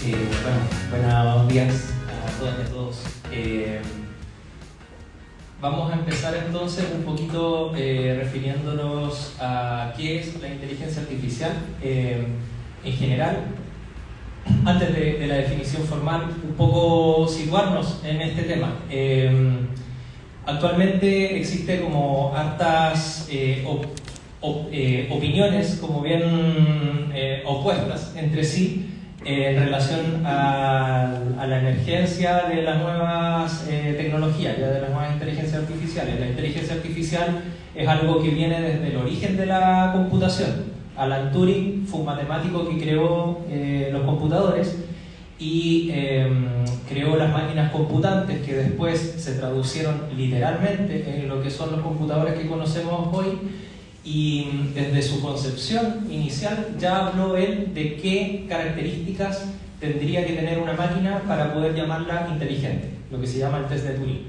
Buenos días a todas y a todos. Vamos a empezar entonces un poquito refiriéndonos a qué es la inteligencia artificial en general. Antes de la definición formal, un poco situarnos en este tema. Actualmente existe como hartas opiniones como bien opuestas entre sí en relación a la emergencia de las nuevas tecnologías, ya de las nuevas inteligencias artificiales. La inteligencia artificial es algo que viene desde el origen de la computación. Alan Turing fue un matemático que creó los computadores y creó las máquinas computantes que después se traducieron literalmente en lo que son los computadores que conocemos hoy. Y desde su concepción inicial ya habló él de qué características tendría que tener una máquina para poder llamarla inteligente, lo que se llama el test de Turing.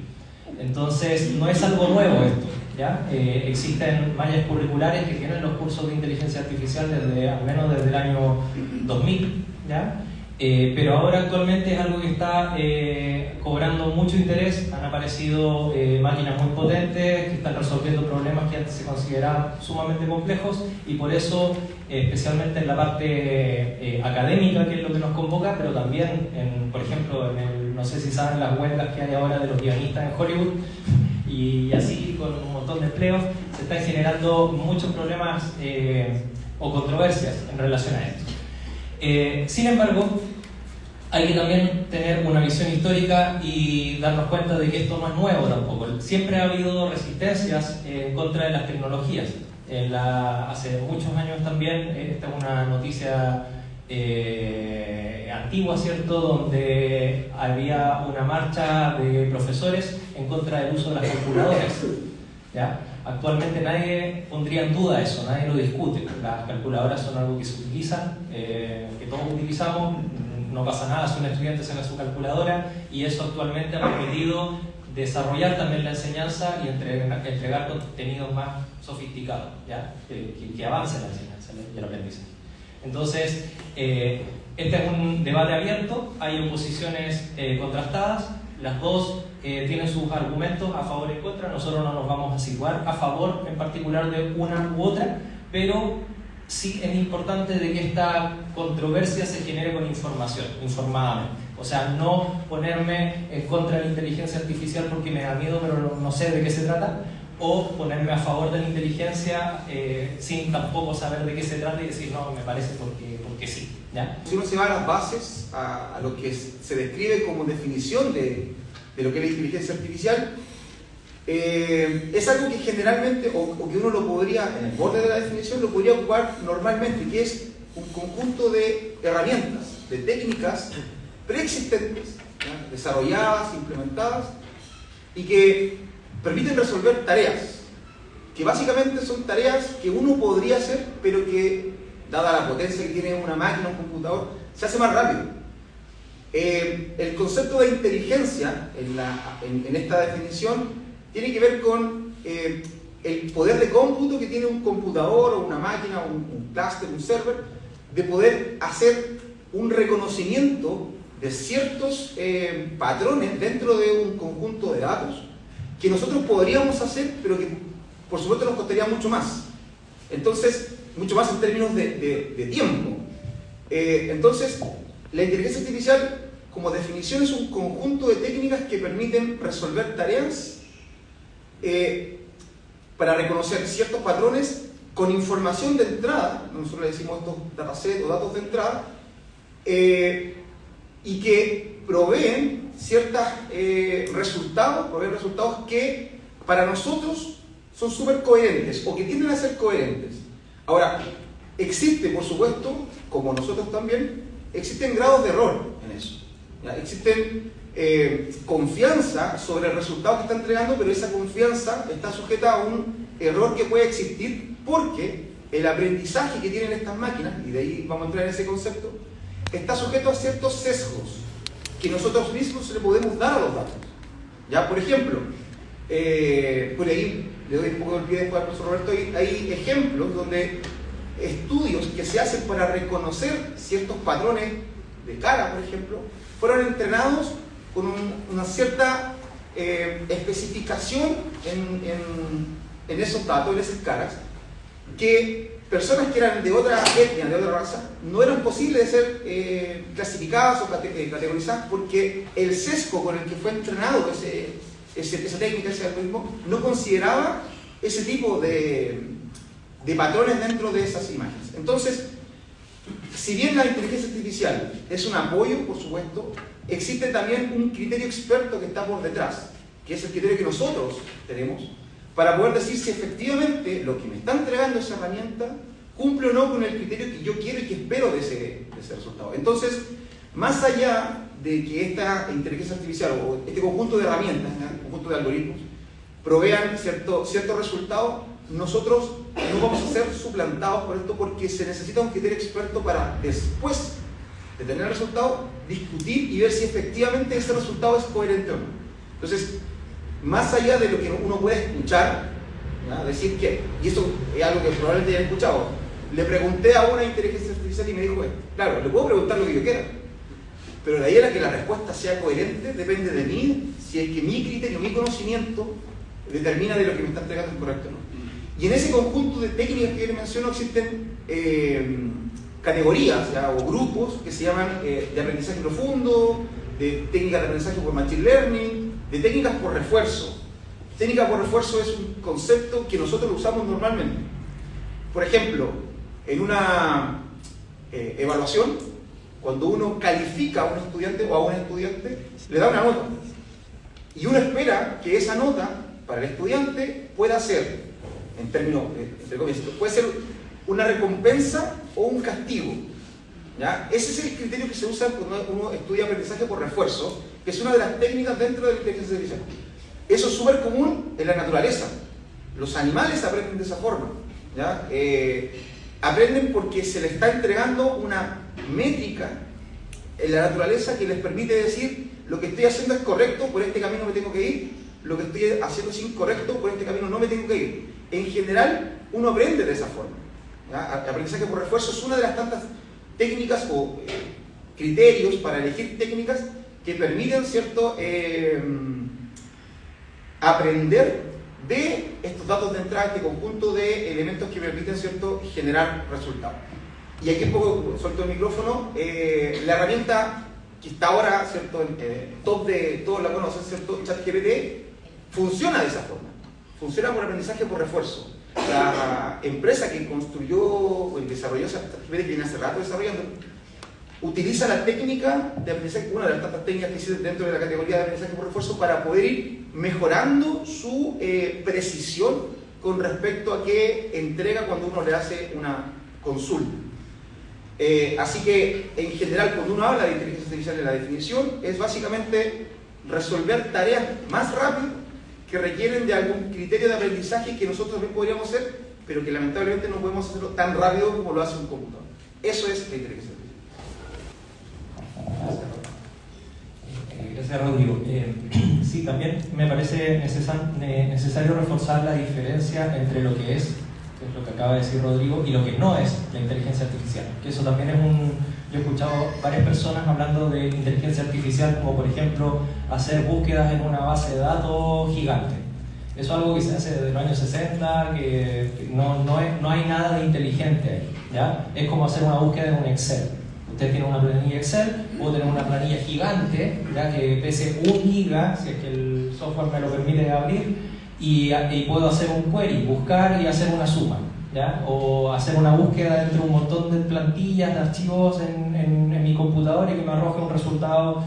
Entonces no es algo nuevo esto, ¿ya? Existen mallas curriculares que tienen los cursos de inteligencia artificial al menos desde el año 2000, ¿ya? Pero ahora actualmente es algo que está cobrando mucho interés. Han aparecido máquinas muy potentes que están resolviendo problemas que antes se consideraban sumamente complejos, y por eso, especialmente en la parte académica, que es lo que nos convoca, pero también, por ejemplo, no sé si saben las huelgas que hay ahora de los guionistas en Hollywood, y así con un montón de empleos, se están generando muchos problemas o controversias en relación a esto. Sin embargo, hay que también tener una visión histórica y darnos cuenta de que esto no es nuevo tampoco. Siempre ha habido resistencias en contra de las tecnologías. Hace muchos años también, esta es una noticia antigua, ¿cierto?, donde había una marcha de profesores en contra del uso de las calculadoras, ¿ya? Actualmente nadie pondría en duda eso, nadie lo discute. Las calculadoras son algo que se utilizan, que todos utilizamos, no pasa nada si un estudiante saca su calculadora, y eso actualmente ha permitido desarrollar también la enseñanza y entregar contenidos más sofisticados, ¿ya? Que avance la enseñanza y el aprendizaje. Entonces, este es un debate abierto, hay oposiciones contrastadas, las dos tienen sus argumentos a favor y en contra. Nosotros no nos vamos a situar a favor en particular de una u otra, pero sí es importante de que esta controversia se genere con información, informadamente. O sea, no ponerme en contra de la inteligencia artificial porque me da miedo pero no sé de qué se trata, o ponerme a favor de la inteligencia sin tampoco saber de qué se trata y decir no, me parece porque sí, ¿ya? Si uno se va a las bases, a lo que se describe como definición de lo que es la inteligencia artificial, es algo que generalmente, o que uno lo podría, en el borde de la definición, lo podría ocupar normalmente, que es un conjunto de herramientas, de técnicas preexistentes, ¿ya?, desarrolladas, implementadas, y que permiten resolver tareas, que básicamente son tareas que uno podría hacer, pero que, dada la potencia que tiene una máquina, un computador, se hace más rápido. El concepto de inteligencia en esta definición tiene que ver con el poder de cómputo que tiene un computador o una máquina, un clúster, un server, de poder hacer un reconocimiento de ciertos patrones dentro de un conjunto de datos que nosotros podríamos hacer, pero que por supuesto nos costaría mucho más. Entonces, mucho más en términos de tiempo. Entonces, la inteligencia artificial, como definición, es un conjunto de técnicas que permiten resolver tareas para reconocer ciertos patrones con información de entrada, nosotros le decimos estos datasets o datos de entrada, y que proveen ciertos resultados que para nosotros son súper coherentes o que tienden a ser coherentes. Ahora, existe, por supuesto, como nosotros también, existen grados de error en eso, ¿ya? Existen confianza sobre el resultado que está entregando, pero esa confianza está sujeta a un error que puede existir porque el aprendizaje que tienen estas máquinas, y de ahí vamos a entrar en ese concepto, está sujeto a ciertos sesgos que nosotros mismos le podemos dar a los datos. ¿Ya? Por ejemplo, por ahí le doy un poco de pie después al profesor Roberto, hay ejemplos donde estudios que se hacen para reconocer ciertos patrones de cara, por ejemplo, fueron entrenados con una cierta especificación en esos datos, en esas caras, que personas que eran de otra etnia, de otra raza, no eran posibles de ser clasificadas o categorizadas porque el sesgo con el que fue entrenado esa técnica, ese algoritmo, no consideraba ese tipo de patrones dentro de esas imágenes. Entonces, si bien la inteligencia artificial es un apoyo, por supuesto, existe también un criterio experto que está por detrás, que es el criterio que nosotros tenemos, para poder decir si efectivamente lo que me está entregando esa herramienta cumple o no con el criterio que yo quiero y que espero de ese resultado. Entonces, más allá de que esta inteligencia artificial o este conjunto de herramientas, ¿no? Conjunto de algoritmos, provean cierto resultado, nosotros no vamos a ser suplantados por esto porque se necesita un criterio experto para después de tener el resultado, discutir y ver si efectivamente ese resultado es coherente o no. Entonces, más allá de lo que uno puede escuchar, ¿no? Decir que, y eso es algo que probablemente ya he escuchado, le pregunté a una inteligencia artificial y me dijo esto. Claro, le puedo preguntar lo que yo quiera, pero de ahí a que la respuesta sea coherente depende de mí, si es que mi criterio, mi conocimiento determina de lo que me está entregando es correcto o no. Y en ese conjunto de técnicas que yo les menciono existen categorías, ¿ya? O grupos que se llaman de aprendizaje profundo, de técnicas de aprendizaje por machine learning, de técnicas por refuerzo. Técnica por refuerzo es un concepto que nosotros lo usamos normalmente. Por ejemplo, en una evaluación, cuando uno califica a un estudiante o a un estudiante, le da una nota. Y uno espera que esa nota para el estudiante pueda ser, en términos, entre comillas, puede ser una recompensa o un castigo. ¿Ya? Ese es el criterio que se usa cuando uno estudia aprendizaje por refuerzo, que es una de las técnicas dentro de la inteligencia artificial. Eso es súper común en la naturaleza. Los animales aprenden de esa forma. ¿Ya? Aprenden porque se les está entregando una métrica en la naturaleza que les permite decir lo que estoy haciendo es correcto, por este camino me tengo que ir, lo que estoy haciendo es incorrecto, por este camino no me tengo que ir. En general, uno aprende de esa forma. ¿Ya? El aprendizaje por refuerzo es una de las tantas técnicas o criterios para elegir técnicas que permiten, ¿cierto?, aprender de estos datos de entrada, este conjunto de elementos que permiten, ¿cierto?, generar resultados. Y aquí un poco suelto el micrófono, la herramienta que está ahora, ¿cierto?, en top de todos la conocen, ¿cierto?, ChatGPT, funciona de esa forma. Funciona por aprendizaje por refuerzo. La empresa que construyó o desarrolló ChatGPT, que viene hace rato desarrollando, utiliza la técnica de aprendizaje, una de las tantas técnicas que existen dentro de la categoría de aprendizaje por refuerzo, para poder ir mejorando su precisión con respecto a qué entrega cuando uno le hace una consulta. Así que, en general, cuando uno habla de inteligencia artificial en la definición, es básicamente resolver tareas más rápido que requieren de algún criterio de aprendizaje que nosotros también podríamos hacer, pero que lamentablemente no podemos hacerlo tan rápido como lo hace un computador. Eso es la inteligencia artificial. Gracias, Rodrigo. Sí, también me parece necesario reforzar la diferencia entre lo que es lo que acaba de decir Rodrigo, y lo que no es la inteligencia artificial. Que eso también es yo he escuchado varias personas hablando de inteligencia artificial como, por ejemplo, hacer búsquedas en una base de datos gigante. Eso es algo que se hace desde los años 60, que no hay nada de inteligente ahí, ¿ya? Es como hacer una búsqueda en un Excel. Usted tiene una planilla Excel, puedo tener una planilla gigante, ya que pese 1 giga, si es que el software me lo permite abrir, y puedo hacer un query, buscar y hacer una suma, ¿ya? O hacer una búsqueda dentro de un montón de plantillas, de archivos en mi computadora y que me arroje un resultado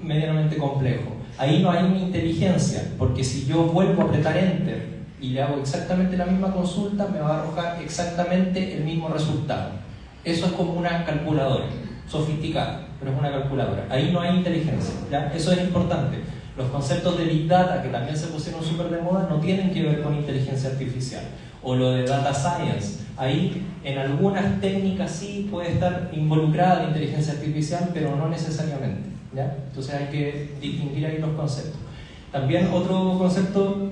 medianamente complejo. Ahí no hay una inteligencia, porque si yo vuelvo a apretar Enter y le hago exactamente la misma consulta, me va a arrojar exactamente el mismo resultado. Eso es como una calculadora, sofisticada, pero es una calculadora. Ahí no hay inteligencia, ¿ya? Eso es importante. Los conceptos de Big Data, que también se pusieron súper de moda, no tienen que ver con inteligencia artificial. O lo de Data Science. Ahí, en algunas técnicas sí puede estar involucrada la inteligencia artificial, pero no necesariamente, ¿ya? Entonces hay que distinguir ahí los conceptos. También otro concepto,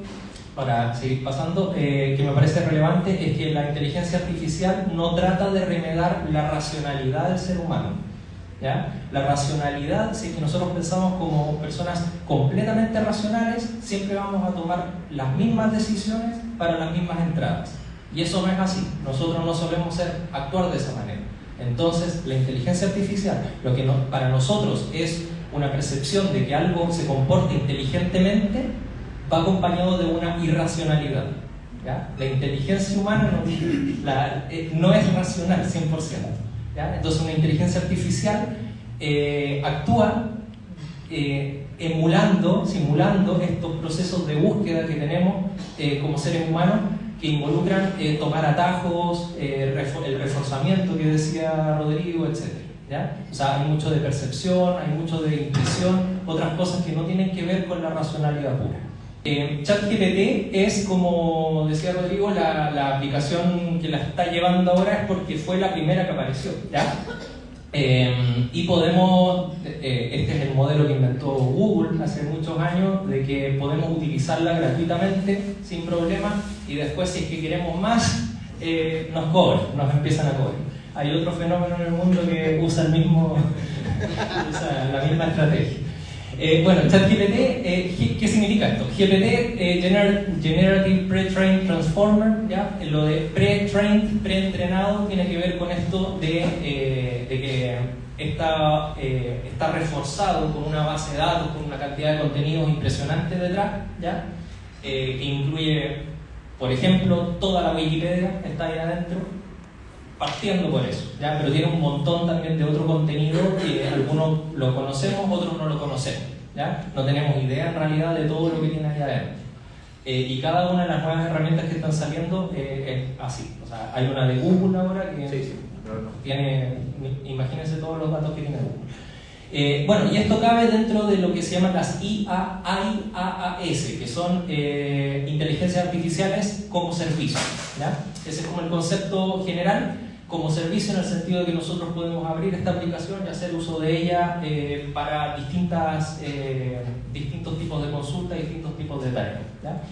para seguir pasando, que me parece relevante, es que la inteligencia artificial no trata de remediar la racionalidad del ser humano. ¿ya? La racionalidad, si es que nosotros pensamos como personas completamente racionales, siempre vamos a tomar las mismas decisiones para las mismas entradas. Y eso no es así. Nosotros no solemos actuar de esa manera. Entonces, la inteligencia artificial, lo que para nosotros es una percepción de que algo se comporte inteligentemente, va acompañado de una irracionalidad. ¿Ya? La inteligencia humana no es racional 100%. ¿Ya? Entonces, una inteligencia artificial actúa simulando estos procesos de búsqueda que tenemos como seres humanos, que involucran tomar atajos, el reforzamiento que decía Rodrigo, etc. ¿Ya? O sea, hay mucho de percepción, hay mucho de intuición, otras cosas que no tienen que ver con la racionalidad pura. ChatGPT es, como decía Rodrigo, la aplicación que la está llevando ahora es porque fue la primera que apareció, ¿ya? Y podemos, este es el modelo que inventó Google hace muchos años, de que podemos utilizarla gratuitamente, sin problema, y después, si es que queremos más, nos empiezan a cobrar. Hay otro fenómeno en el mundo que usa la misma estrategia. Bueno, ChatGPT, ¿qué significa esto? GPT, Generative Pre-trained Transformer, ¿ya? Lo de pre-trained, pre-entrenado, tiene que ver con esto de que está reforzado con una base de datos, con una cantidad de contenidos impresionantes detrás, ¿ya? Que incluye, por ejemplo, toda la Wikipedia está ahí adentro, partiendo por eso, ¿ya? Pero tiene un montón también de otro contenido que algunos lo conocemos, otros no lo conocemos, ¿ya? No tenemos idea en realidad de todo lo que tiene ahí adentro. Y cada una de las nuevas herramientas que están saliendo es así. O sea, hay una de Google ahora que tiene, imagínense todos los datos que tiene Google. Bueno, y esto cabe dentro de lo que se llaman las IaaS, que son inteligencias artificiales como servicio, ¿ya? Ese es como el concepto general, como servicio, en el sentido de que nosotros podemos abrir esta aplicación y hacer uso de ella para distintos tipos de consultas, distintos tipos de tareas, ¿ya?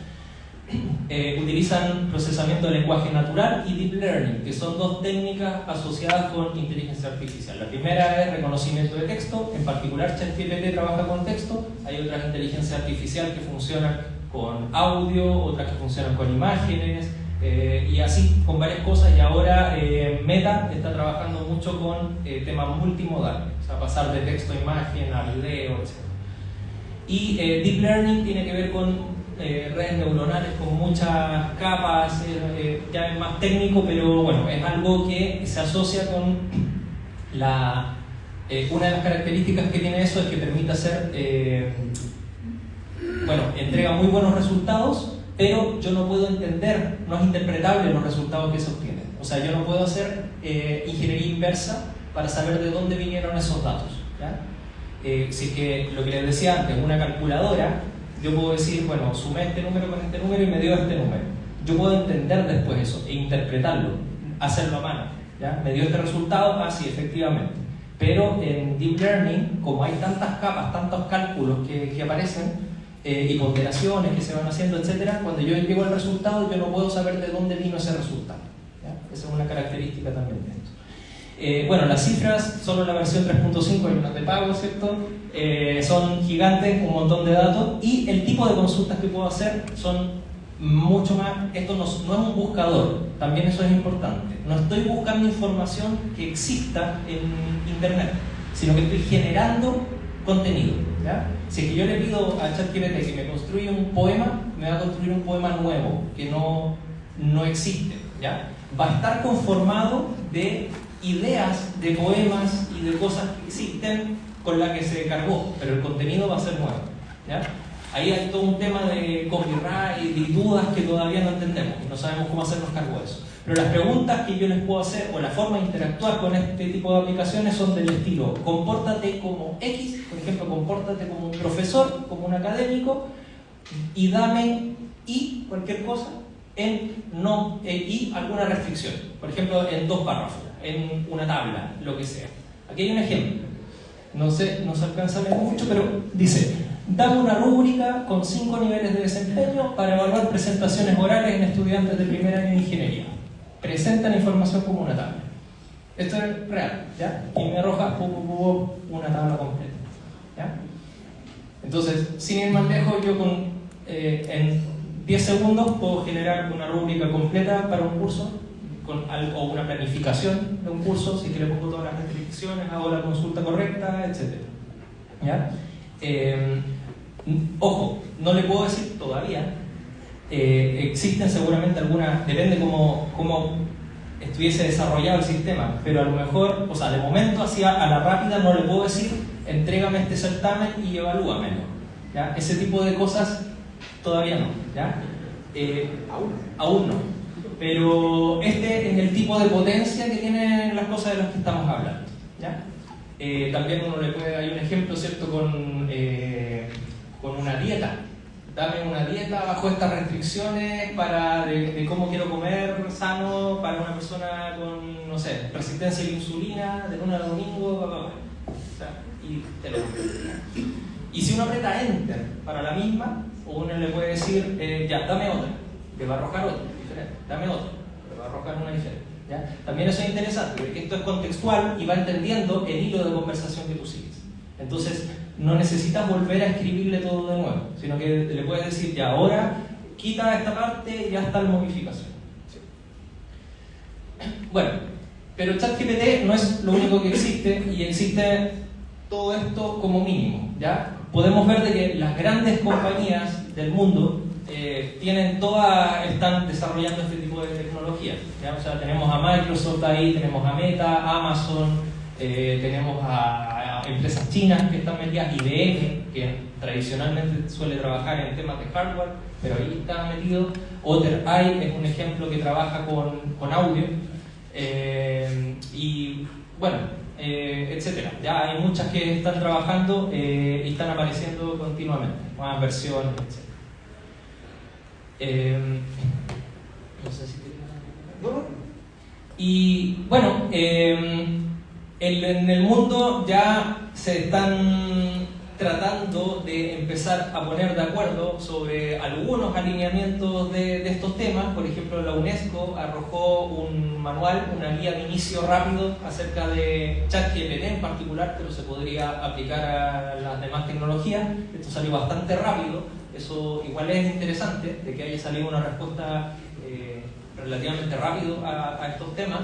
Utilizan procesamiento de lenguaje natural y deep learning, que son dos técnicas asociadas con inteligencia artificial. La primera es reconocimiento de texto, en particular ChatGPT trabaja con texto. Hay otras inteligencias artificiales que funcionan con audio, otras que funcionan con imágenes, y así con varias cosas. Y ahora Meta está trabajando mucho con temas multimodales, o sea, pasar de texto a imagen, a video, etc. Y deep learning tiene que ver con redes neuronales con muchas capas, ya es más técnico, pero bueno, es algo que se asocia con una de las características que tiene eso es que permite hacer, entrega muy buenos resultados, pero yo no puedo entender, no es interpretable los resultados que se obtienen. O sea, yo no puedo hacer ingeniería inversa para saber de dónde vinieron esos datos, ¿ya? Si es que lo que les decía antes, una calculadora, yo puedo decir, bueno, sumé este número con este número y me dio este número. Yo puedo entender después eso e interpretarlo, hacerlo a mano, ¿ya? Me dio este resultado, sí, efectivamente. Pero en Deep Learning, como hay tantas capas, tantos cálculos que aparecen, y ponderaciones que se van haciendo, etc., cuando yo llego al resultado, yo no puedo saber de dónde vino ese resultado, ¿ya? Esa es una característica también de esto. Bueno, las cifras, solo la versión 3.5, hay unas de pago, ¿cierto? Son gigantes, un montón de datos, y el tipo de consultas que puedo hacer son mucho más. Esto no es un buscador, también eso es importante. No estoy buscando información que exista en internet, sino que estoy generando contenido, ¿ya? Si es que yo le pido a ChatGPT que me construya un poema, me va a construir un poema nuevo que no existe, ¿ya? Va a estar conformado de ideas de poemas y de cosas que existen con las que se cargó, pero el contenido va a ser nuevo, ¿ya? Ahí hay todo un tema de copyright y dudas que todavía no entendemos y no sabemos cómo hacernos cargo de eso. Pero las preguntas que yo les puedo hacer o la forma de interactuar con este tipo de aplicaciones son del estilo: compórtate como X, por ejemplo, compórtate como un profesor, como un académico, y dame y cualquier cosa y alguna restricción, por ejemplo, en 2 párrafos, en una tabla, lo que sea. Aquí hay un ejemplo, no se alcanza a leer mucho, pero dice: dame una rúbrica con 5 niveles de desempeño para evaluar presentaciones orales en estudiantes de primer año de ingeniería. Presenta la información como una tabla. Esto es real, ¿ya? Y me arroja una tabla completa, ¿ya? Entonces, sin ir más lejos, yo en 10 segundos puedo generar una rúbrica completa para un curso o una planificación de un curso, si es que le pongo todas las restricciones, hago la consulta correcta, etc. ¿Ya? Ojo, no le puedo decir todavía, existen seguramente algunas, depende cómo estuviese desarrollado el sistema, pero a lo mejor, o sea, de momento así a la rápida no le puedo decir, entrégame este certamen y evalúamelo, ¿ya? Ese tipo de cosas todavía no, ¿ya? Aún no, pero en el tipo de potencia que tienen las cosas de las que estamos hablando, ¿ya? También uno le puede dar un ejemplo, ¿cierto?, con una dieta. Dame una dieta bajo estas restricciones de cómo quiero comer sano para una persona con, no sé, resistencia a la insulina, de lunes a domingo, o sea, y te lo doy. Y si uno aprieta Enter para la misma, uno le puede decir, ya, dame otra, te va a arrojar otra, diferente, dame otra, te va a arrojar una diferente. ¿Ya? También eso es interesante, porque esto es contextual y va entendiendo el hilo de conversación que tú sigues. Entonces, no necesitas volver a escribirle todo de nuevo, sino que le puedes decir, ya, ahora quita esta parte y ya está la modificación. Sí. Bueno, pero ChatGPT no es lo único que existe, y existe todo esto como mínimo, ¿ya? Podemos ver de que las grandes compañías del mundo están desarrollando este tipo de tecnología, ¿ya? O sea, tenemos a Microsoft ahí, tenemos a Meta, Amazon, tenemos a empresas chinas que están metidas, IBM, que tradicionalmente suele trabajar en temas de hardware, pero ahí está metido. OtterEye es un ejemplo que trabaja con audio, y bueno, etcétera. Ya hay muchas que están trabajando y están apareciendo continuamente, nuevas versiones, etcétera. No sé si y bueno, en el mundo ya se están tratando de empezar a poner de acuerdo sobre algunos alineamientos de estos temas. Por ejemplo, la UNESCO arrojó un manual, una guía de inicio rápido acerca de ChatGPT en particular, pero se podría aplicar a las demás tecnologías. Esto salió bastante rápido. Eso igual es interesante, de que haya salido una respuesta relativamente rápido a estos temas,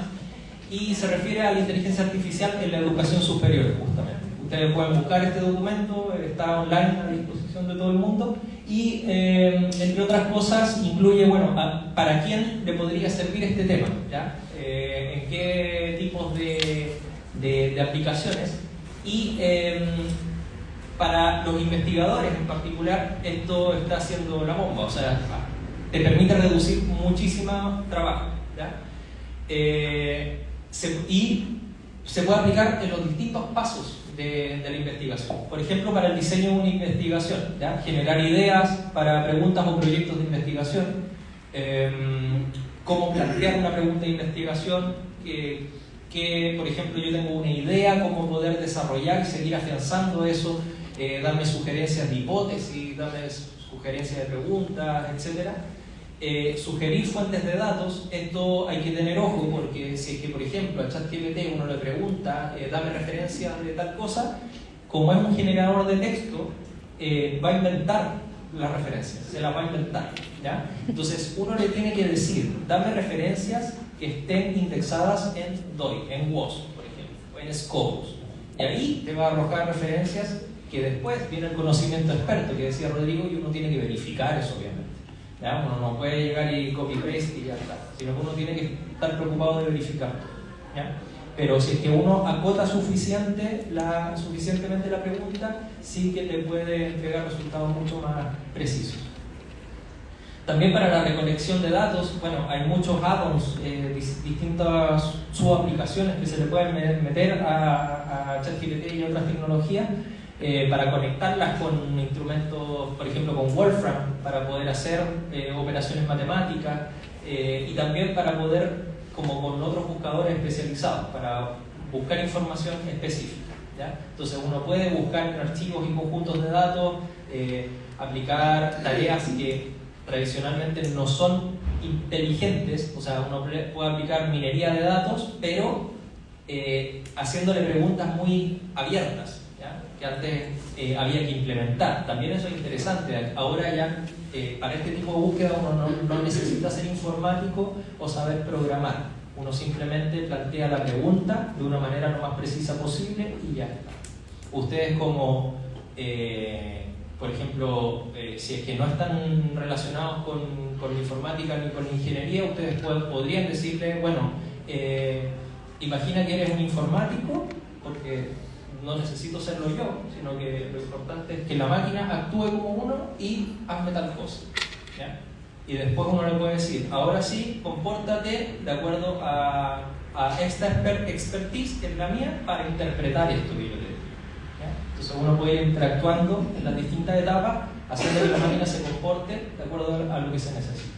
y se refiere a la inteligencia artificial en la educación superior, justamente. Ustedes pueden buscar este documento, está online a disposición de todo el mundo, y entre otras cosas incluye, bueno, para quién le podría servir este tema, ¿ya? En qué tipos de aplicaciones, y para los investigadores en particular esto está haciendo la bomba, o sea, te permite reducir muchísimo trabajo, ¿ya? Y se puede aplicar en los distintos pasos de la investigación. Por ejemplo, para el diseño de una investigación, ¿ya? Generar ideas para preguntas o proyectos de investigación, cómo plantear una pregunta de investigación, que por ejemplo yo tengo una idea, cómo poder desarrollar y seguir afianzando eso, darme sugerencias de hipótesis, darme sugerencias de preguntas, etc. Sugerir fuentes de datos. Esto hay que tener ojo, porque si es que, por ejemplo, a ChatGPT uno le pregunta, dame referencias de tal cosa, como es un generador de texto, va a inventar las referencias, se las va a inventar, ¿ya? Entonces uno le tiene que decir, dame referencias que estén indexadas en DOI, en WOS, por ejemplo, o en Scopus, y ahí te va a arrojar referencias que después viene el conocimiento experto que decía Rodrigo, y uno tiene que verificar eso, obviamente. ¿Ya? Uno no puede llegar y copy-paste y ya está, sino que uno tiene que estar preocupado de verificar, ¿ya? Pero si es que uno acota suficientemente la pregunta, sí que te puede entregar resultados mucho más precisos. También para la recolección de datos, bueno, hay muchos add-ons, distintas subaplicaciones que se le pueden meter a ChatGPT y otras tecnologías, para conectarlas con instrumentos, por ejemplo con Wolfram, para poder hacer operaciones matemáticas, y también para poder, como con otros buscadores especializados, para buscar información específica, ¿ya? Entonces uno puede buscar en archivos y conjuntos de datos, aplicar tareas que tradicionalmente no son inteligentes, o sea, uno puede aplicar minería de datos, pero haciéndole preguntas muy abiertas, ¿ya? Que antes había que implementar. También eso es interesante. Ahora ya para este tipo de búsqueda uno no necesita ser informático o saber programar. Uno simplemente plantea la pregunta de una manera lo más precisa posible y ya está. Ustedes como, por ejemplo, si es que no están relacionados con la informática ni con la ingeniería, ustedes podrían decirle, bueno, imagina que eres un informático, porque no necesito serlo yo, sino que lo importante es que la máquina actúe como uno y hazme tal cosa, ¿ya? Y después uno le puede decir, ahora sí, compórtate de acuerdo a esta expertise, que es la mía, para interpretar esto que yo te digo, ¿ya? Entonces uno puede ir interactuando en las distintas etapas, haciendo que la máquina se comporte de acuerdo a lo que se necesita.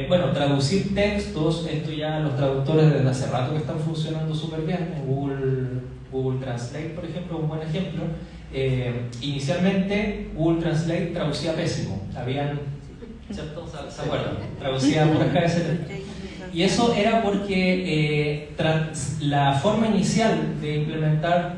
Bueno, traducir textos, esto ya los traductores desde hace rato que están funcionando súper bien. En Google Translate, por ejemplo, es un buen ejemplo. Inicialmente Google Translate traducía pésimo, ¿cierto? ¿Se acuerdan? Traducía puras KS. Y eso era porque la forma inicial de implementar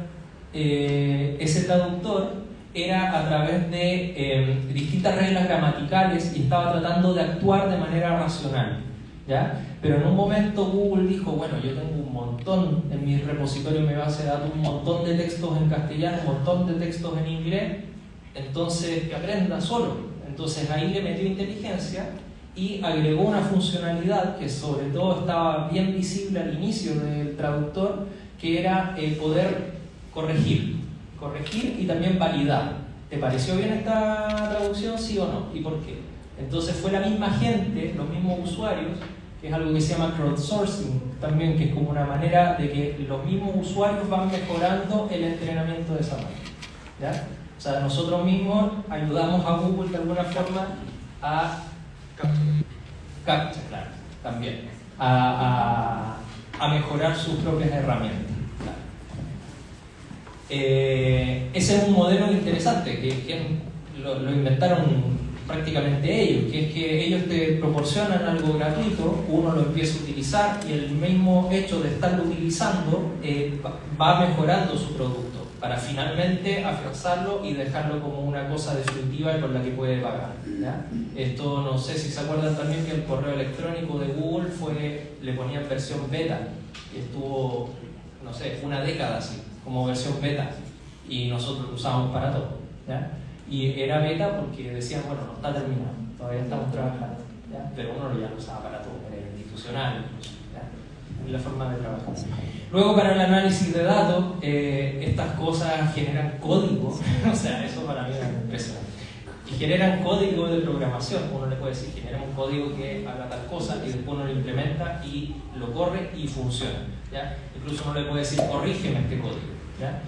ese traductor era a través de distintas reglas gramaticales y estaba tratando de actuar de manera racional, ¿ya? Pero en un momento Google dijo, bueno, yo tengo un montón en mi repositorio, en mi base de datos, un montón de textos en castellano, un montón de textos en inglés, entonces que aprenda solo. Entonces ahí le metió inteligencia y agregó una funcionalidad que sobre todo estaba bien visible al inicio del traductor, que era poder corregir y también validar. ¿Te pareció bien esta traducción, sí o no? ¿Y por qué? Entonces fue la misma gente, los mismos usuarios, que es algo que se llama crowdsourcing también, que es como una manera de que los mismos usuarios van mejorando el entrenamiento de esa máquina, ¿ya? O sea, nosotros mismos ayudamos a Google de alguna forma a captcha, claro, también a mejorar sus propias herramientas. Ese es un modelo interesante que lo inventaron prácticamente ellos, que es que ellos te proporcionan algo gratuito, uno lo empieza a utilizar y el mismo hecho de estarlo utilizando va mejorando su producto para finalmente afianzarlo y dejarlo como una cosa definitiva con la que puede pagar, ¿ya? Esto no sé si se acuerdan también que el correo electrónico de Google le ponían versión beta y estuvo, no sé, una década así, como versión beta, y nosotros lo usábamos para todo, ¿ya? Y era beta porque decían, bueno, no está terminado, todavía estamos trabajando, ¿ya? Pero uno ya lo usaba para todo, era institucional incluso, ¿ya? Es la forma de trabajar. Luego, para el análisis de datos, estas cosas generan código, o sea, eso para mí es impresionante. Y generan código de programación, uno le puede decir, genera un código que haga tal cosa y después uno lo implementa y lo corre y funciona, ¿ya? Incluso uno le puede decir, corrígeme este código, ¿ya?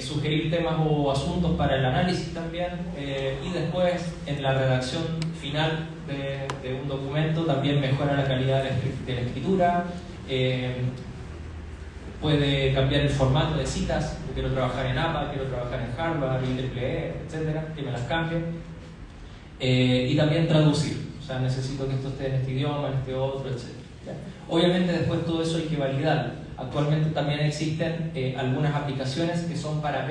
Sugerir temas o asuntos para el análisis también, y después en la redacción final de un documento también mejora la calidad de la escritura, puede cambiar el formato de citas, yo quiero trabajar en APA, quiero trabajar en Harvard, IEEE, etcétera, que me las cambie, y también traducir, o sea, necesito que esto esté en este idioma, en este otro, etcétera, ¿ya? Obviamente después todo eso hay que validarlo. Actualmente también existen algunas aplicaciones que son para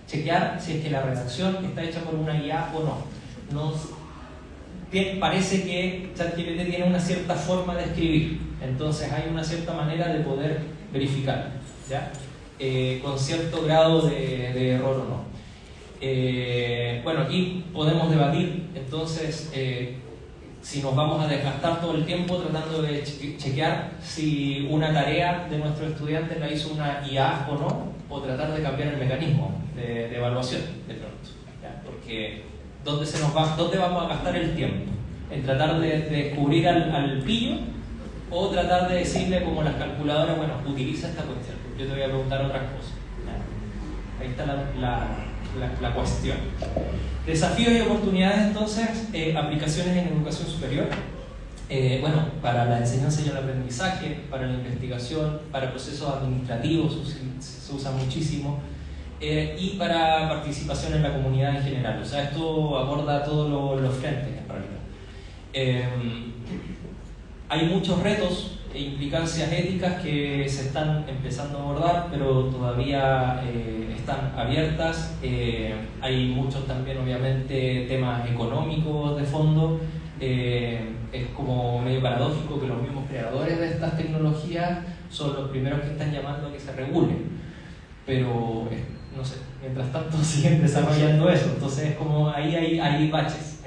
chequear si es que la redacción está hecha por una IA o no. Parece que ChatGPT tiene una cierta forma de escribir, entonces hay una cierta manera de poder verificar, ¿ya? Con cierto grado de error o no. Bueno, aquí podemos debatir entonces si nos vamos a desgastar todo el tiempo tratando de chequear si una tarea de nuestro estudiante la hizo una IA o no, o tratar de cambiar el mecanismo de evaluación de pronto, ¿ya? Porque ¿dónde vamos a gastar el tiempo? ¿En tratar de descubrir al pillo o tratar de decirle como las calculadoras, bueno, utiliza esta cuestión, yo te voy a preguntar otras cosas, ¿ya? Ahí está la cuestión. Desafíos y oportunidades entonces, aplicaciones en educación superior, bueno, para la enseñanza y el aprendizaje, para la investigación, para procesos administrativos se usa muchísimo, y para participación en la comunidad en general, o sea, esto aborda todos los frentes en realidad. Hay muchos retos implicancias éticas que se están empezando a abordar, pero todavía están abiertas. Hay muchos también, obviamente, temas económicos de fondo. Es como medio paradójico que los mismos creadores de estas tecnologías son los primeros que están llamando a que se regulen, pero no sé, mientras tanto siguen desarrollando eso. Entonces es como ahí hay baches,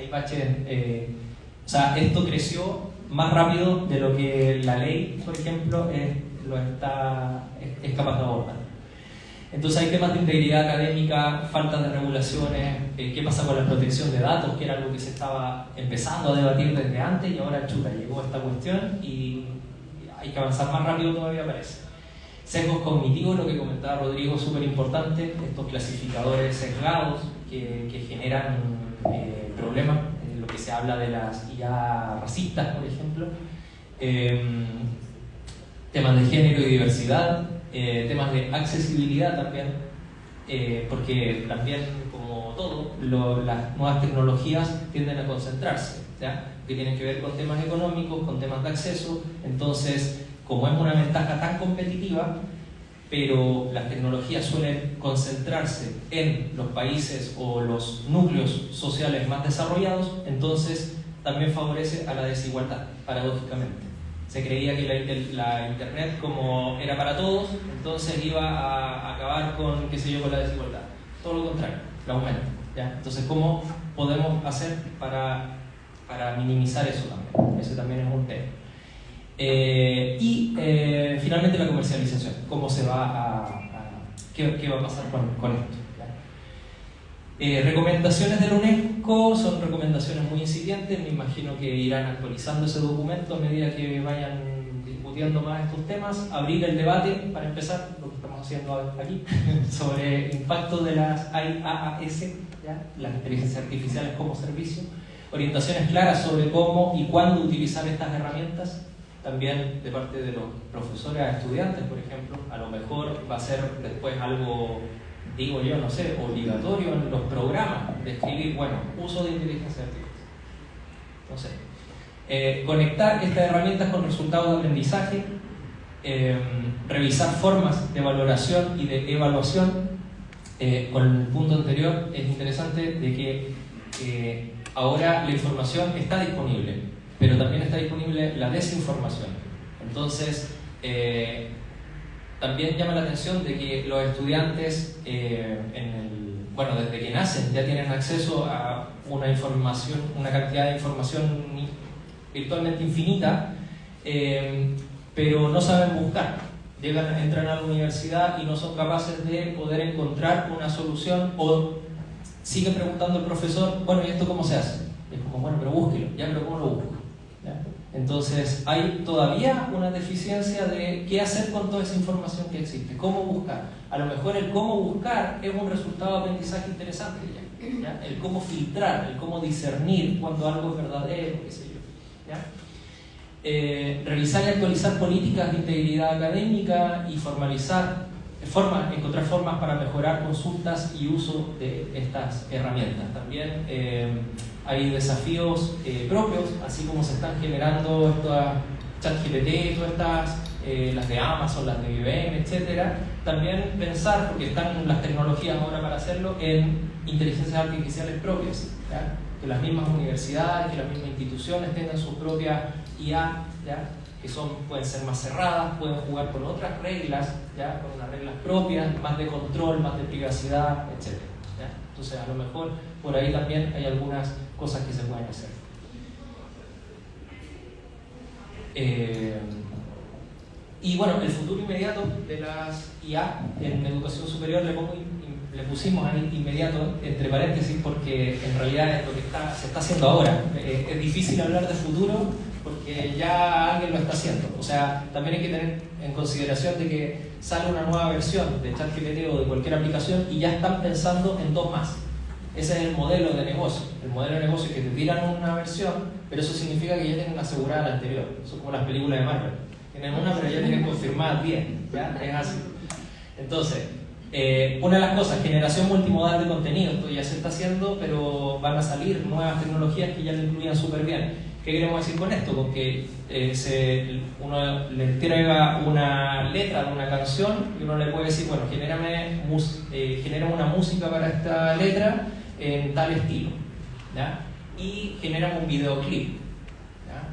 o sea, esto creció más rápido de lo que la ley, por ejemplo, es capaz de abordar. Entonces hay temas de integridad académica, falta de regulaciones, qué pasa con la protección de datos, que era algo que se estaba empezando a debatir desde antes, y ahora chuta, llegó esta cuestión y hay que avanzar más rápido todavía, parece. Sesgos cognitivos, lo que comentaba Rodrigo, súper importante, estos clasificadores sesgados que generan problemas, lo que se habla de las IA racistas, por ejemplo, temas de género y diversidad, temas de accesibilidad también, porque también, como todo, las nuevas tecnologías tienden a concentrarse, ¿ya? Que tienen que ver con temas económicos, con temas de acceso. Entonces, como es una ventaja tan competitiva, pero las tecnologías suelen concentrarse en los países o los núcleos sociales más desarrollados, entonces también favorece a la desigualdad, paradójicamente. Se creía que la Internet, como era para todos, entonces iba a acabar con, qué sé yo, con la desigualdad. Todo lo contrario, la aumenta, ¿ya? Entonces, ¿cómo podemos hacer para minimizar eso también? Ese también es un tema. Finalmente la comercialización, cómo se va qué va a pasar con esto, ¿ya? Recomendaciones de la UNESCO son recomendaciones muy incipientes. Me imagino que irán actualizando ese documento a medida que vayan discutiendo más estos temas. Abrir el debate, para empezar, lo que estamos haciendo aquí, sobre el impacto de las IaaS, ¿ya? Las inteligencias artificiales como servicio. Orientaciones claras sobre cómo y cuándo utilizar estas herramientas, también de parte de los profesores a estudiantes, por ejemplo. A lo mejor va a ser después algo, digo yo, no sé, obligatorio en los programas de escribir, bueno, uso de inteligencia artificial. Entonces, conectar estas herramientas con resultados de aprendizaje, revisar formas de valoración y de evaluación. Con el punto anterior es interesante de que ahora la información está disponible, pero también está disponible la desinformación. Entonces, también llama la atención de que los estudiantes, desde que nacen, ya tienen acceso a una cantidad de información virtualmente infinita, pero no saben buscar. Entran a la universidad y no son capaces de poder encontrar una solución, o siguen preguntando al profesor, bueno, ¿y esto cómo se hace? Y es como, bueno, pero búsquelo, ya, pero ¿cómo lo busco? ¿Ya? Entonces hay todavía una deficiencia de qué hacer con toda esa información que existe, cómo buscar. A lo mejor el cómo buscar es un resultado de aprendizaje interesante, ¿ya? El cómo filtrar, el cómo discernir cuando algo es verdadero, qué sé yo, ¿ya? Revisar y actualizar políticas de integridad académica y encontrar formas para mejorar consultas y uso de estas herramientas. También hay desafíos propios, así como se están generando estas ChatGPT, todas estas, las de Amazon, las de IBM, etc. También pensar, porque están las tecnologías ahora para hacerlo, en inteligencias artificiales propias, ¿ya? Que las mismas universidades, que las mismas instituciones tengan sus propias IA, ¿ya? Que pueden ser más cerradas, pueden jugar con otras reglas, ¿ya? Con unas reglas propias, más de control, más de privacidad, etc. ¿Ya? Entonces, a lo mejor por ahí también hay algunas cosas que se pueden hacer. Y bueno, el futuro inmediato de las IA en educación superior le pusimos ahí inmediato entre paréntesis, porque en realidad es lo que se está haciendo ahora. Es difícil hablar de futuro porque ya alguien lo está haciendo. O sea, también hay que tener en consideración de que sale una nueva versión de ChatGPT o de cualquier aplicación y ya están pensando en 2 más. Ese es el modelo de negocio. El modelo de negocio es que te tiran una versión, pero eso significa que ya tienen asegurada la anterior. Eso es como las películas de Marvel. Tienen una, pero ya tienen confirmadas 10. ¿Ya? Es así. Entonces, una de las cosas, generación multimodal de contenido. Esto ya se está haciendo, pero van a salir nuevas tecnologías que ya lo incluyan súper bien. ¿Qué queremos decir con esto? Con que uno le entrega una letra de una canción y uno le puede decir, bueno, genera una música para esta letra en tal estilo, ¿ya? Y genera un videoclip.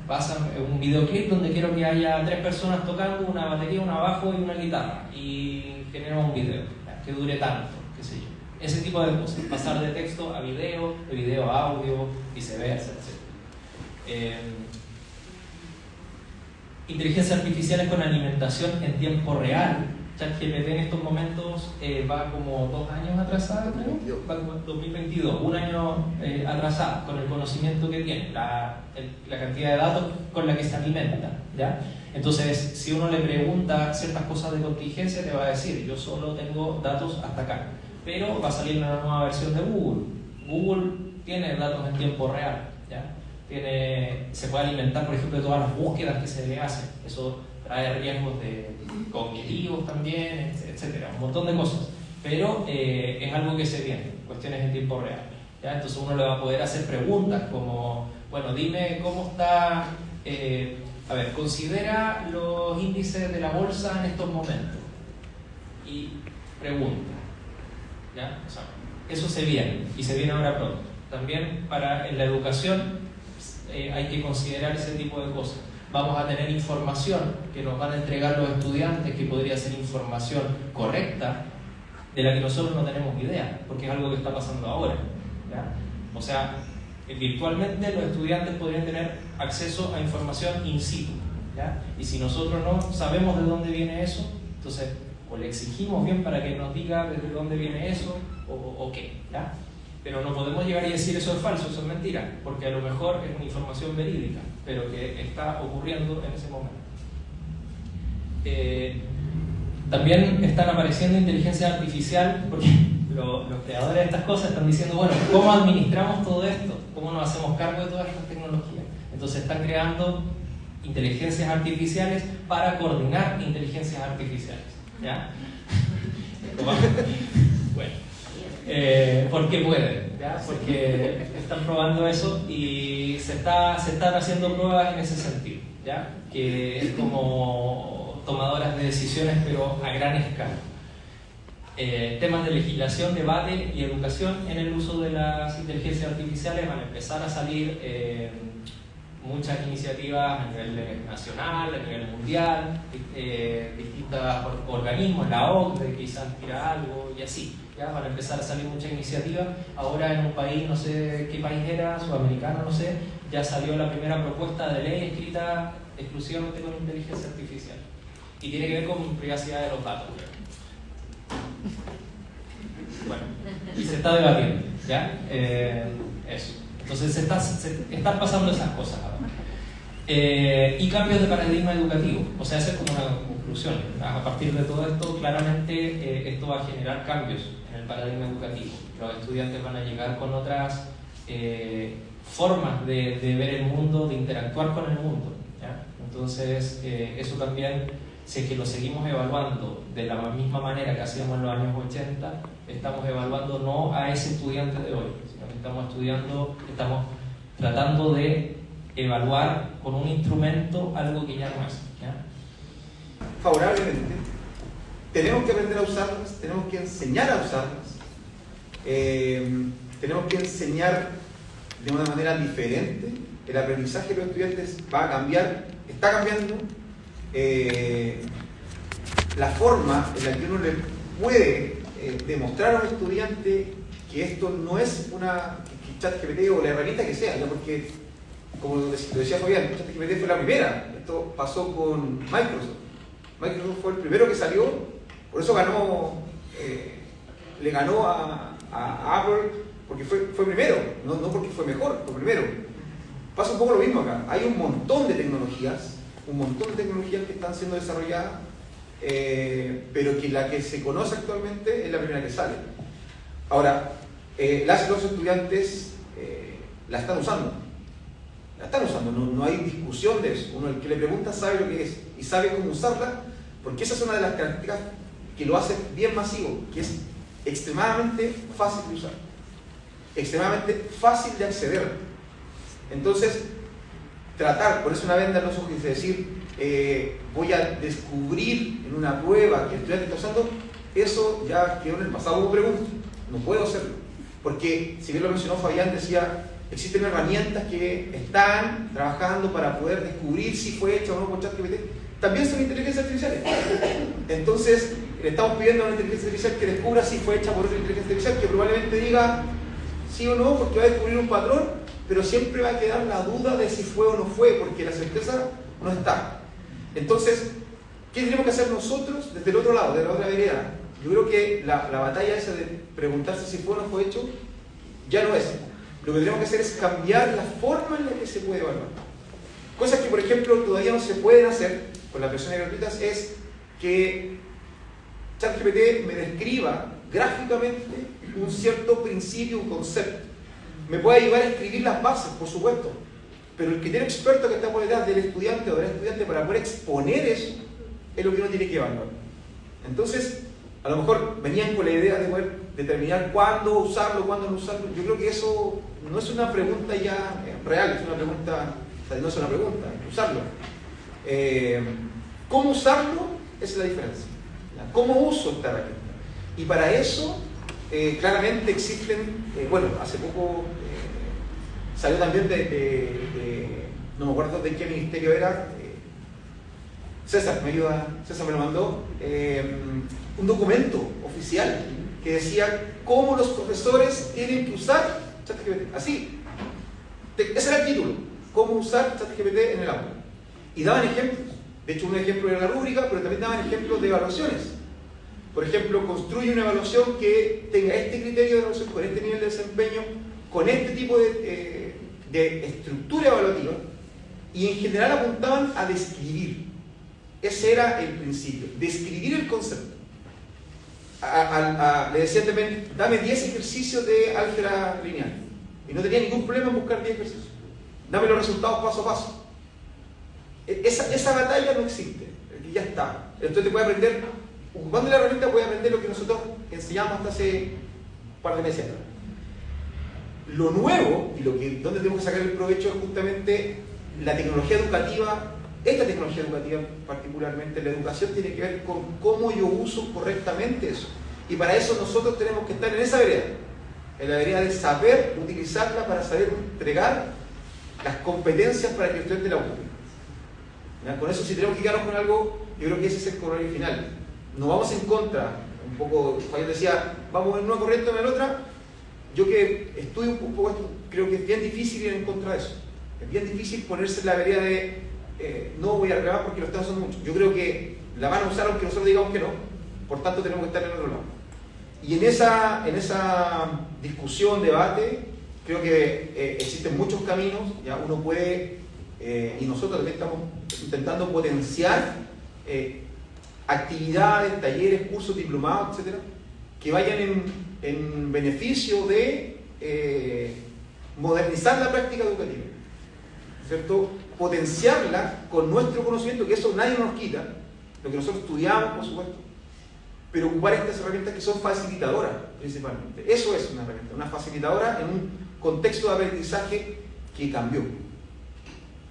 Pasa un videoclip donde quiero que haya 3 personas tocando una batería, un bajo y una guitarra, y genera un video, ¿ya? Que dure tanto, qué sé yo. Ese tipo de cosas, pasar de texto a video, de video a audio, viceversa, etc. Inteligencias artificiales con alimentación en tiempo real. ChatGPT en estos momentos va como 2 años atrasada, creo. Va como 2022, un año atrasada con el conocimiento que tiene, la cantidad de datos con la que se alimenta, ¿ya? Entonces, si uno le pregunta ciertas cosas de contingencia, te va a decir, yo solo tengo datos hasta acá. Pero va a salir una nueva versión de Google. Google tiene datos en tiempo real, ¿ya? Se puede alimentar, por ejemplo, de todas las búsquedas que se le hacen. Eso trae riesgos cognitivos también, etcétera, un montón de cosas. Pero es algo que se viene, cuestiones en tiempo real, ¿ya? Entonces uno le va a poder hacer preguntas como, bueno, dime cómo está, a ver, considera los índices de la bolsa en estos momentos. Y pregunta, ¿ya? O sea, eso se viene, y se viene ahora pronto. También en la educación hay que considerar ese tipo de cosas. Vamos a tener información que nos van a entregar los estudiantes, que podría ser información correcta, de la que nosotros no tenemos idea, porque es algo que está pasando ahora, ¿ya? O sea, virtualmente los estudiantes podrían tener acceso a información in situ, ¿ya? Y si nosotros no sabemos de dónde viene eso, entonces o le exigimos bien para que nos diga desde dónde viene eso o qué, ¿ya? Pero no podemos llegar y decir eso es falso, eso es mentira, porque a lo mejor es una información verídica, pero que está ocurriendo en ese momento. También están apareciendo inteligencia artificial, porque los creadores de estas cosas están diciendo, bueno, ¿cómo administramos todo esto? ¿Cómo nos hacemos cargo de todas estas tecnologías? Entonces están creando inteligencias artificiales para coordinar inteligencias artificiales, ¿ya? Bueno. Porque pueden, ¿ya? Porque están probando eso y se están haciendo pruebas en ese sentido, ¿ya? Que es como tomadoras de decisiones pero a gran escala. Temas de legislación, debate y educación en el uso de las inteligencias artificiales van a empezar a salir muchas iniciativas a nivel nacional, a nivel mundial, distintos organismos, la OCDE quizás tira algo y así. Ya van a empezar a salir muchas iniciativas. Ahora en un país, no sé qué país era, sudamericano, no sé, ya salió la primera propuesta de ley escrita exclusivamente con inteligencia artificial. Y tiene que ver con privacidad de los datos. Bueno, y se está debatiendo, ¿ya? Eso. Entonces se están pasando esas cosas ahora. Y cambios de paradigma educativo. O sea, esa es como una conclusión. A partir de todo esto, claramente esto va a generar cambios en el paradigma educativo. Los estudiantes van a llegar con otras formas de ver el mundo, de interactuar con el mundo, ¿ya? Entonces, eso también, si es que lo seguimos evaluando de la misma manera que hacíamos en los años 80, estamos evaluando no a ese estudiante de hoy, sino que estamos tratando de evaluar con un instrumento algo que ya no es, ¿ya? Favorablemente, tenemos que aprender a usarlas, tenemos que enseñar a usarlas, tenemos que enseñar de una manera diferente. El aprendizaje de los estudiantes va a cambiar, está cambiando. La forma en la que uno le puede demostrar a un estudiante que esto no es una ChatGPT o la herramienta que sea, ¿no? Porque, como lo decía Fabián, ChatGPT fue la primera. Esto pasó con Microsoft. Microsoft fue el primero que salió, por eso le ganó a Apple, porque fue primero, no porque fue mejor, fue primero. Pasa un poco lo mismo acá. Hay un montón de tecnologías que están siendo desarrolladas, pero que la que se conoce actualmente es la primera que sale. Ahora, las y los estudiantes la están usando. No hay discusión de eso. Uno, el que le pregunta, sabe lo que es y sabe cómo usarla, porque esa es una de las características que lo hace bien masivo, que es extremadamente fácil de usar, extremadamente fácil de acceder. Entonces, tratar, ponerse una venda en los ojos y decir, voy a descubrir en una prueba que el estudiante está usando, eso ya quedó en el pasado como pregunta. No puedo hacerlo. Porque, si bien lo mencionó Fabián, decía, existen herramientas que están trabajando para poder descubrir si fue hecha o no por ChatGPT. También son inteligencias artificiales. Entonces, le estamos pidiendo a una inteligencia artificial que descubra si fue hecha por otra inteligencia artificial, que probablemente diga sí o no, porque va a descubrir un patrón, pero siempre va a quedar la duda de si fue o no fue, porque la certeza no está. Entonces, ¿qué tenemos que hacer nosotros desde el otro lado, de la otra vereda? Yo creo que la batalla esa de preguntarse si fue o no fue hecho, ya no es. Lo que tenemos que hacer es cambiar la forma en la que se puede evaluar. Cosas que, por ejemplo, todavía no se pueden hacer con las versiones gratuitas es que ChatGPT me describa gráficamente un cierto principio, un concepto. Me puede ayudar a escribir las bases, por supuesto, pero el criterio experto que está por detrás del estudiante o del estudiante para poder exponer eso es lo que uno tiene que evaluar. Entonces, a lo mejor venían con la idea de poder determinar cuándo usarlo, cuándo no usarlo. Yo creo que eso no es una pregunta ya real, es una pregunta, o sea, no es una pregunta, usarlo. ¿Cómo usarlo? Esa es la diferencia. ¿Cómo uso esta herramienta? Y para eso, claramente existen, bueno, hace poco salió también no me acuerdo de qué ministerio era, César me lo mandó, un documento oficial que decía cómo los profesores tienen que usar ChatGPT. Así, ese era el título, cómo usar ChatGPT en el aula. Y daban ejemplos. De hecho, un ejemplo era la rúbrica, pero también daban ejemplos de evaluaciones. Por ejemplo, construye una evaluación que tenga este criterio de evaluación, con este nivel de desempeño, con este tipo de estructura evaluativa, y en general apuntaban a describir. Ese era el principio, describir el concepto. Le decían también, dame 10 ejercicios de álgebra lineal. Y no tenía ningún problema en buscar 10 ejercicios. Dame los resultados paso a paso. Esa batalla no existe, ya está. Entonces te puede aprender, ocupando la herramienta puede aprender lo que nosotros enseñamos hasta hace un par de meses atrás. Lo nuevo, y donde tenemos que sacar el provecho, es justamente la tecnología educativa. Esta tecnología educativa, particularmente la educación, tiene que ver con cómo yo uso correctamente eso. Y para eso nosotros tenemos que estar en esa vereda, en la vereda de saber utilizarla para saber entregar las competencias para que el estudiante la use. Con eso, si tenemos que quedarnos con algo, yo creo que ese es el correo final. No vamos en contra, un poco, Fabián decía, vamos en una corriente o en la otra. Yo que estudio un poco esto, creo que es bien difícil ir en contra de eso. Es bien difícil ponerse en la vereda de no voy a reclamar porque lo están usando mucho. Yo creo que la van a usar aunque nosotros digamos que no, por tanto tenemos que estar en el otro lado. Y en esa discusión, debate, creo que existen muchos caminos. Ya uno puede, y nosotros también estamos intentando potenciar actividades, talleres, cursos, diplomados, etcétera, que vayan en beneficio de modernizar la práctica educativa, ¿cierto? Potenciarla con nuestro conocimiento, que eso nadie nos quita, lo que nosotros estudiamos, por supuesto, pero ocupar estas herramientas que son facilitadoras, principalmente. Eso es una herramienta, una facilitadora en un contexto de aprendizaje que cambió.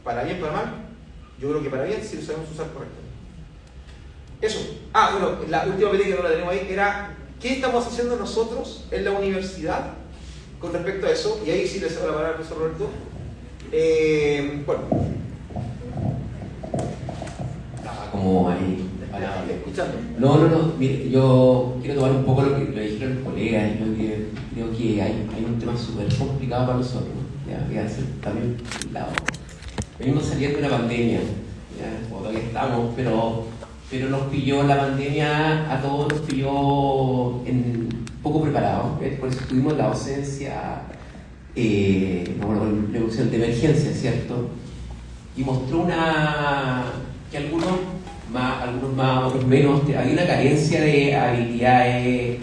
Para bien, para mal, yo creo que para bien si lo sabemos usar correctamente. Eso. Bueno, la última medida que no la tenemos ahí era ¿qué estamos haciendo nosotros en la universidad con respecto a eso? Y ahí sí le cedo la palabra al profesor Roberto. Bueno. Estaba como ahí, escuchando. No, mire, yo quiero tomar un poco lo que dijeron los colegas. Yo creo que hay un tema súper complicado para nosotros, ¿ya? Que hacer también lado. Venimos saliendo de una pandemia, ¿ya? O todavía estamos, pero nos pilló la pandemia, a todos nos pilló poco preparados, ¿ves? Por eso tuvimos la ausencia, la evolución de emergencia, ¿cierto? Y mostró que algunos más, otros menos, había una carencia de habilidades,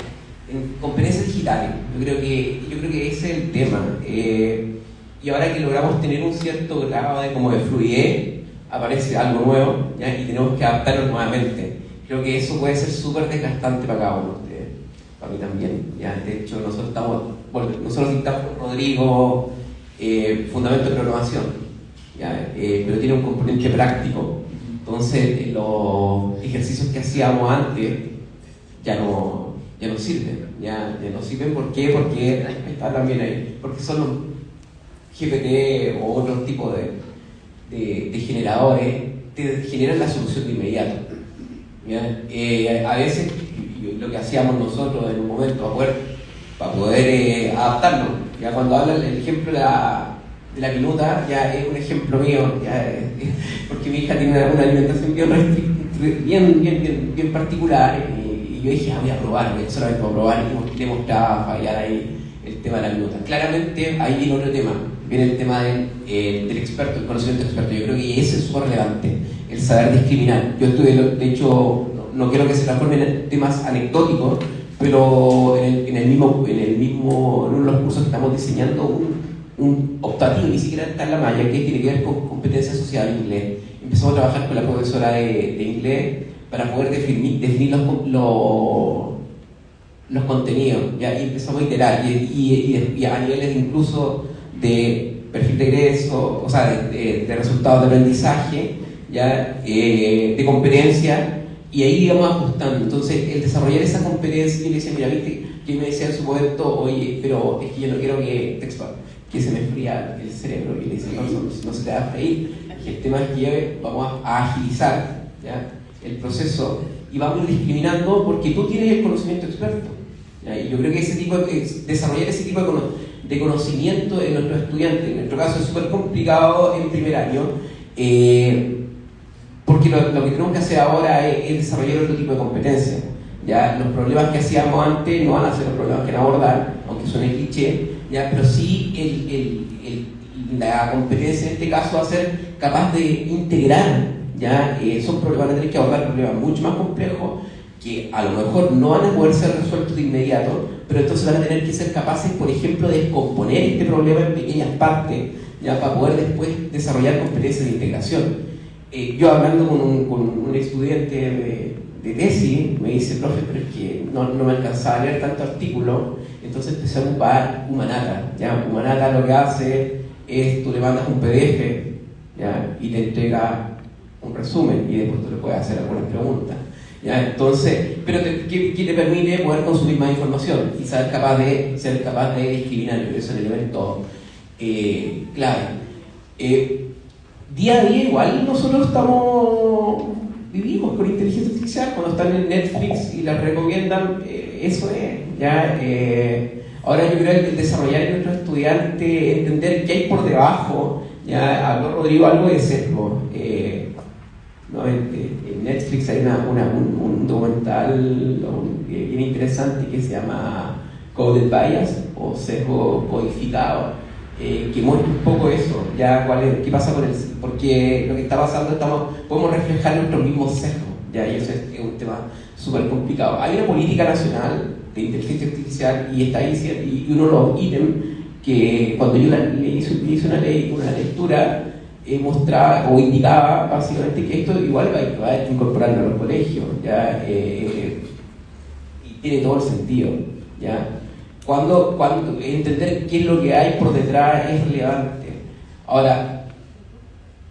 en competencias digitales. Yo creo que ese es el tema. Y ahora que logramos tener un cierto grado de fluidez, aparece algo nuevo, ¿ya? Y tenemos que adaptarnos nuevamente. Creo que eso puede ser súper desgastante para cada uno de ustedes, para mí también, ¿ya? De hecho, nosotros dictamos con Rodrigo Fundamento de Programación, ¿ya? Pero tiene un componente práctico. Entonces, los ejercicios que hacíamos antes ya no sirven. Ya no sirven, ¿por qué? Porque está también ahí. Porque son los GPT o otro tipo de generadores te generan la solución de inmediato. A veces lo que hacíamos nosotros en un momento para poder adaptarlo, ya cuando habla el ejemplo de la minuta, ya es un ejemplo mío, porque mi hija tiene una alimentación bien particular, y yo dije, voy a probar, solamente voy a probar, y le mostraba fallar ahí el tema de la minuta. Claramente ahí viene otro tema, viene el tema del experto, el conocimiento del experto. Yo creo que ese es súper relevante, el saber discriminar. Yo estuve, de hecho, no quiero que se transformen en temas anecdóticos, pero en uno de los cursos que estamos diseñando, un optativo, ni siquiera está en la malla, que tiene que ver con competencia social en inglés. Empezamos a trabajar con la profesora de inglés para poder definir los contenidos, ¿ya? Y empezamos a iterar, y a niveles incluso de perfil de egreso, o sea, de resultados de aprendizaje, ¿ya? De competencia, y ahí íbamos ajustando. Entonces, el desarrollar esa competencia, yo le decía, mira, viste, que me decía en su momento, oye, pero es que yo no quiero que se me fría el cerebro, y le decía, no se te va a freír, el tema es que vamos a agilizar, ¿ya? El proceso, y vamos discriminando porque tú tienes el conocimiento experto, ¿ya? Y yo creo que desarrollar ese tipo de conocimiento de nuestros estudiantes, en nuestro caso es súper complicado en primer año, porque lo que tenemos que hacer ahora es desarrollar otro tipo de competencias. ¿Ya? Los problemas que hacíamos antes no van a ser los problemas que van a abordar, aunque suene cliché, ¿ya? Pero sí la competencia en este caso va a ser capaz de integrar, ¿ya? Van a tener que abordar problemas mucho más complejos que a lo mejor no van a poder ser resueltos de inmediato, pero entonces van a tener que ser capaces, por ejemplo, de descomponer este problema en pequeñas partes, ¿ya? Para poder después desarrollar competencias de integración. Yo hablando con un estudiante de tesis, me dice, profe, pero es que no me alcanzaba a leer tanto artículo, entonces empecé a ocupar Humanata, ¿ya? Humanata lo que hace es, tú le mandas un PDF, ¿ya? Y te entrega un resumen, y después tú le puedes hacer algunas preguntas, ¿ya? Entonces, pero que te permite poder consumir más información y ser capaz de discriminar, eso es el elemento clave. Día a día igual nosotros vivimos con inteligencia artificial. Cuando están en Netflix y las recomiendan, eso es, ¿ya? Ahora yo creo que desarrollar en nuestros estudiantes, entender qué hay por debajo, ya habló Rodrigo algo de sesgo. En Netflix hay un documental bien interesante que se llama Coded Bias, o sesgo codificado, que muestra un poco eso, ya qué pasa con porque lo que está pasando, podemos reflejar nuestros mismos sesgos, ya, y eso es un tema súper complicado. Hay una política nacional de inteligencia artificial y está ahí, y uno de los ítems que cuando yo le hice una lectura, mostraba o indicaba básicamente que esto igual va a incorporarlo a los colegios, ya, y tiene todo el sentido, ya. Cuando entender qué es lo que hay por detrás es relevante. Ahora,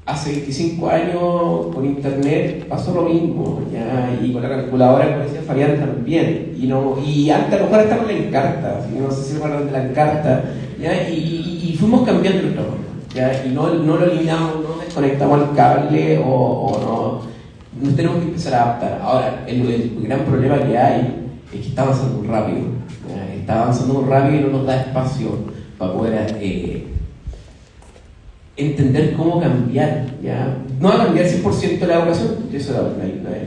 hace 25 años con internet pasó lo mismo, ¿ya? Y con la calculadora, como decía Fabián, también. Y antes a lo mejor estaba en la Encarta, no sé si recuerdan de la Encarta, ¿ya? Y fuimos cambiando nuestra forma, ¿ya? Y no lo eliminamos, no desconectamos el cable o no. Nos tenemos que empezar a adaptar. Ahora, el gran problema que hay es que está avanzando muy rápido. Está avanzando muy rápido y no nos da espacio para poder entender cómo cambiar, ¿ya? No va a cambiar 100% la educación, eso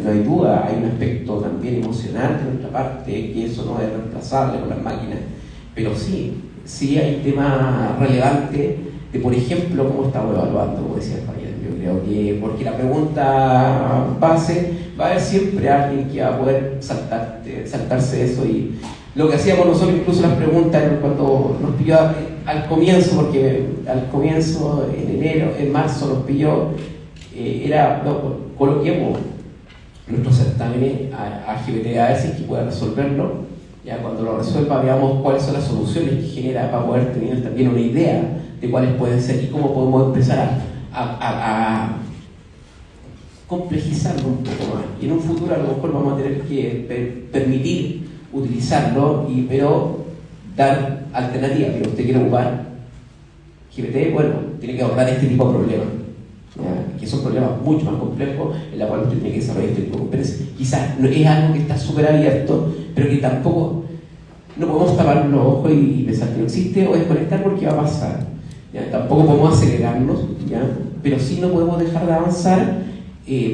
no hay duda. Hay un aspecto también emocional de nuestra parte, que eso no es reemplazable con las máquinas, pero sí hay temas relevantes de, por ejemplo, cómo estamos evaluando, como decía Fabián. Yo creo que, porque la pregunta base, va a haber siempre alguien que va a poder saltarse eso. Y lo que hacíamos nosotros, incluso las preguntas cuando nos pilló al comienzo, porque al comienzo, en marzo nos pilló, coloquemos nuestros certámenes a GPT a ver si es que puede resolverlo. Ya cuando lo resuelva, veamos cuáles son las soluciones que genera para poder tener también una idea de cuáles pueden ser y cómo podemos empezar a complejizarlo un poco más. Y en un futuro a lo mejor vamos a tener que permitir utilizarlo, pero dar alternativas. Pero usted quiere ocupar GPT, bueno, tiene que abordar este tipo de problemas, ¿ya? Que son problemas mucho más complejos, en la cual usted tiene que desarrollar este tipo de competencias. Quizás no es algo que está súper abierto, pero que tampoco no podemos tapar los ojos y pensar que no existe o desconectar porque va a pasar, ¿ya? Tampoco podemos acelerarnos, ¿ya? Pero sí no podemos dejar de avanzar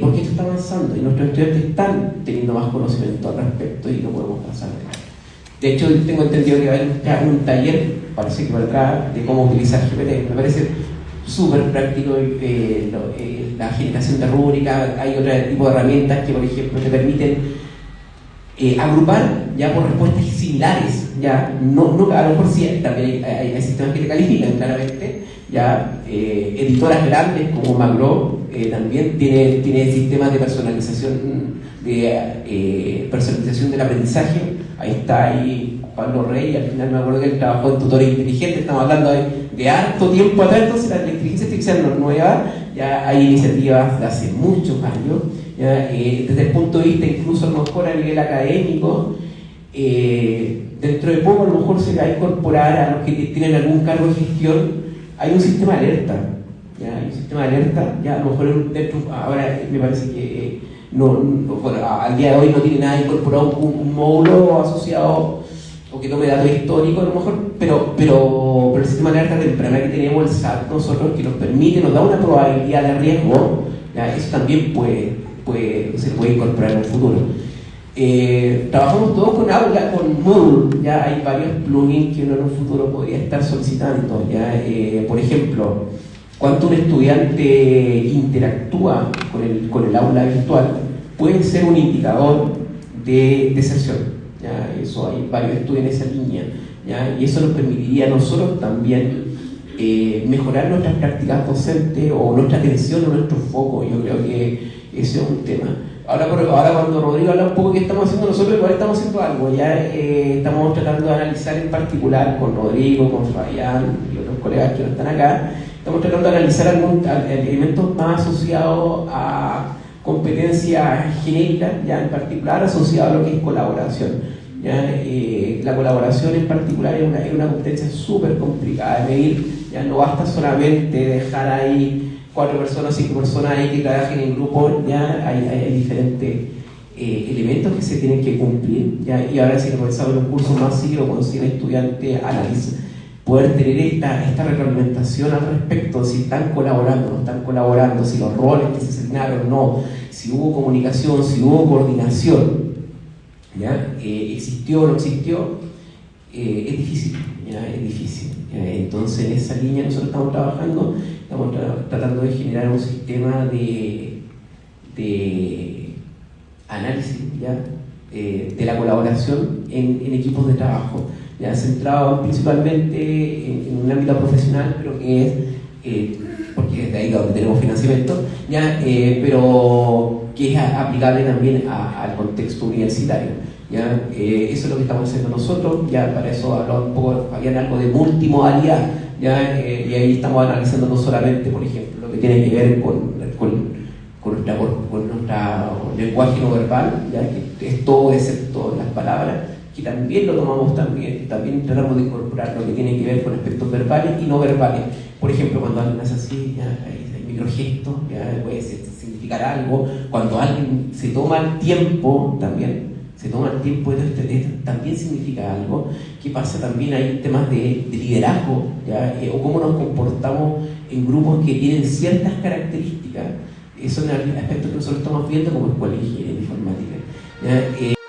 porque esto está avanzando y nuestros estudiantes están teniendo más conocimiento al respecto y no podemos pasar de eso. De hecho, tengo entendido que va a haber un taller, parece que valdrá, de cómo utilizar GPT. Me parece súper práctico la generación de rúbrica. Hay otro tipo de herramientas que, por ejemplo, te permiten agrupar ya por respuestas similares. Ya, no, a lo mejor sí, también hay sistemas que te califican, claramente. Ya, editoras grandes como Magro también tiene sistemas de personalización del aprendizaje. Ahí está ahí Pablo Rey, al final me acuerdo que él trabajó en tutores inteligentes, estamos hablando de harto tiempo atrás, entonces la inteligencia artificial no es nueva, ya hay iniciativas de hace muchos años, ya, desde el punto de vista incluso a lo mejor a nivel académico, dentro de poco a lo mejor se va a incorporar a los que tienen algún cargo de gestión, hay un sistema de alerta, ya, hay un sistema de alerta, ya a lo mejor ahora me parece que bueno, al día de hoy no tiene nada incorporado un módulo asociado o que tome datos históricos a lo mejor, pero el sistema de alerta temprana que tenemos, el SAT, nosotros, que nos permite, nos da una probabilidad de riesgo, ¿ya? Eso también se puede incorporar en el futuro. Trabajamos todos con Aula, con Moodle, ya hay varios plugins que uno en un futuro podría estar solicitando, ¿ya? Por ejemplo, cuánto un estudiante interactúa con el aula virtual puede ser un indicador de deserción, ¿ya? Eso hay varios estudios en esa línea, ¿ya? Y eso nos permitiría a nosotros también mejorar nuestras prácticas docentes o nuestra atención o nuestro foco. Yo creo que ese es un tema. Ahora cuando Rodrigo habla un poco de qué estamos haciendo, nosotros igual estamos haciendo algo, ya estamos tratando de analizar en particular con Rodrigo, con Fabián y otros colegas que no están acá. Estamos tratando de analizar algunos elementos más asociados a competencias genéricas, ya en particular asociados a lo que es colaboración. ¿Ya? La colaboración en particular es una competencia súper complicada de medir. Ya no basta solamente dejar ahí 4 personas, 5 personas ahí que trabajen en grupo, ya hay diferentes elementos que se tienen que cumplir. ¿Ya? Y ahora si comenzamos los cursos masivos con 100 estudiantes, analiza poder tener esta retroalimentación al respecto, si están colaborando o no están colaborando, si los roles que se asignaron o no, si hubo comunicación, si hubo coordinación, ¿ya? Existió o no existió, es difícil, ¿ya? Es difícil. Entonces en esa línea nosotros estamos trabajando, estamos tratando de generar un sistema de análisis, ¿ya? De la colaboración en equipos de trabajo, ya centrado principalmente en un ámbito profesional, pero que es, porque es de ahí donde tenemos financiamiento, ¿ya? Pero que es aplicable también al contexto universitario, ¿ya? Eso es lo que estamos haciendo nosotros, ya para eso hablaba un poco, había algo de multimodalidad, ¿ya? Y ahí estamos analizando no solamente, por ejemplo, lo que tiene que ver con nuestro lenguaje no verbal, ¿ya? Que es todo excepto las palabras, que también lo tomamos también tratamos de incorporar lo que tiene que ver con aspectos verbales y no verbales. Por ejemplo, cuando alguien hace así, ya hay microgestos, ya puede significar algo. Cuando alguien se toma el tiempo, también esto también significa algo. ¿Qué pasa? También hay temas de liderazgo, ¿ya? O cómo nos comportamos en grupos que tienen ciertas características. Eso es un aspecto que nosotros estamos viendo como escuela de ingeniería informática, ¿ya?